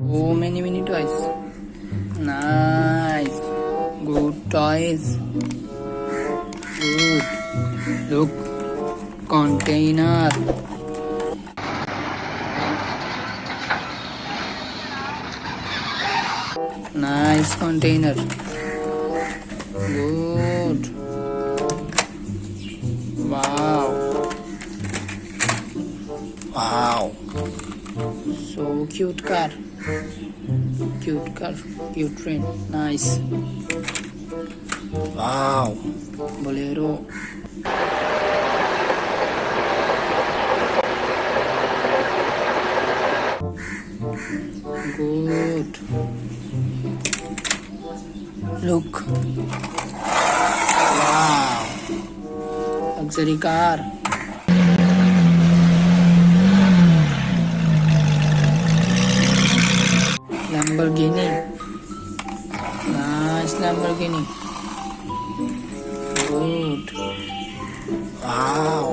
Oh, many toys. Nice. Good toys. Good. Look. Container. Nice container. Good. Wow. Wow. So cute car. Cute car. Cute train. Nice. Wow. Bolero. Good. Look. Wow. Luxury car. Lamborghini. Nice Lamborghini. Good. Wow.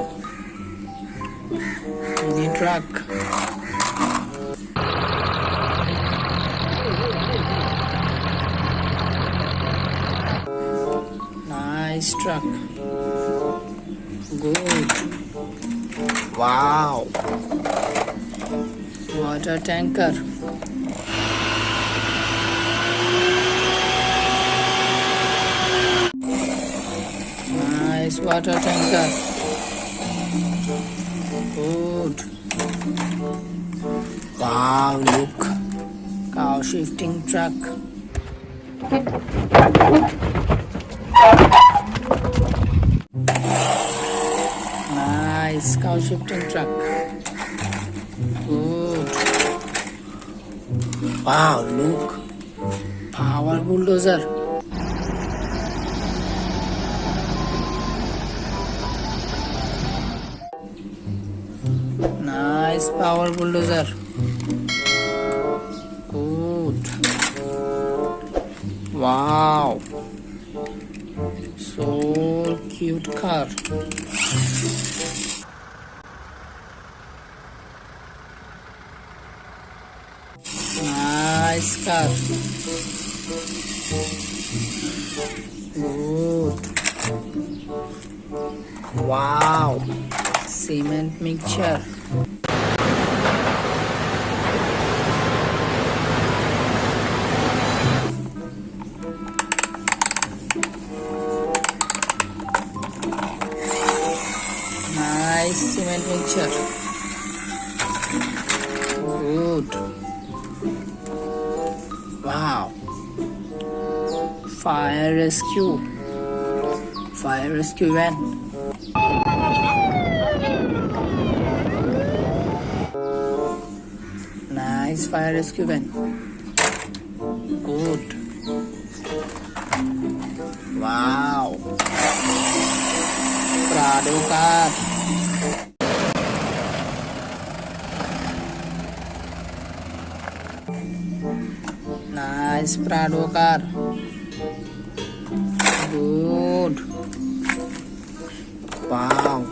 Mini truck. Nice truck. Good. Wow. Water tanker. Nice water tanker. Good. Wow, look. Cow shifting truck. Nice cow shifting truck. Good. Wow, look. Power bulldozer. Nice power bulldozer. Good. Wow. So cute car. Nice car. Good. Wow. Cement mixture. Nice cement mixture. Good. Wow. Fire rescue. Fire rescue van. Nice fire rescue van. Good. Wow. Prado car. Nice Prado car. Good. Wow.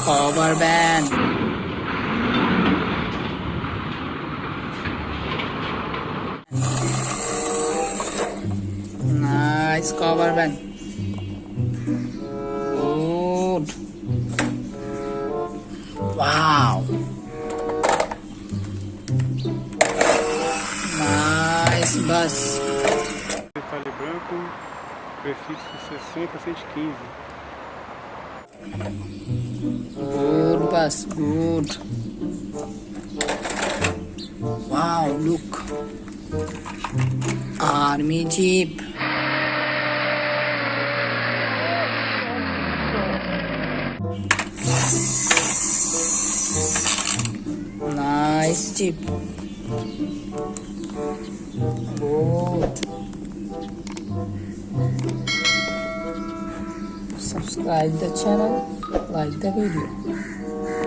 Cover van. Nice cover van. Good. Wow. Nice bus. Detalhe branco, prefixo 60-115. Good bus, good. Wow, look. Army jeep. Nice jeep. Good. Subscribe the channel, like the video.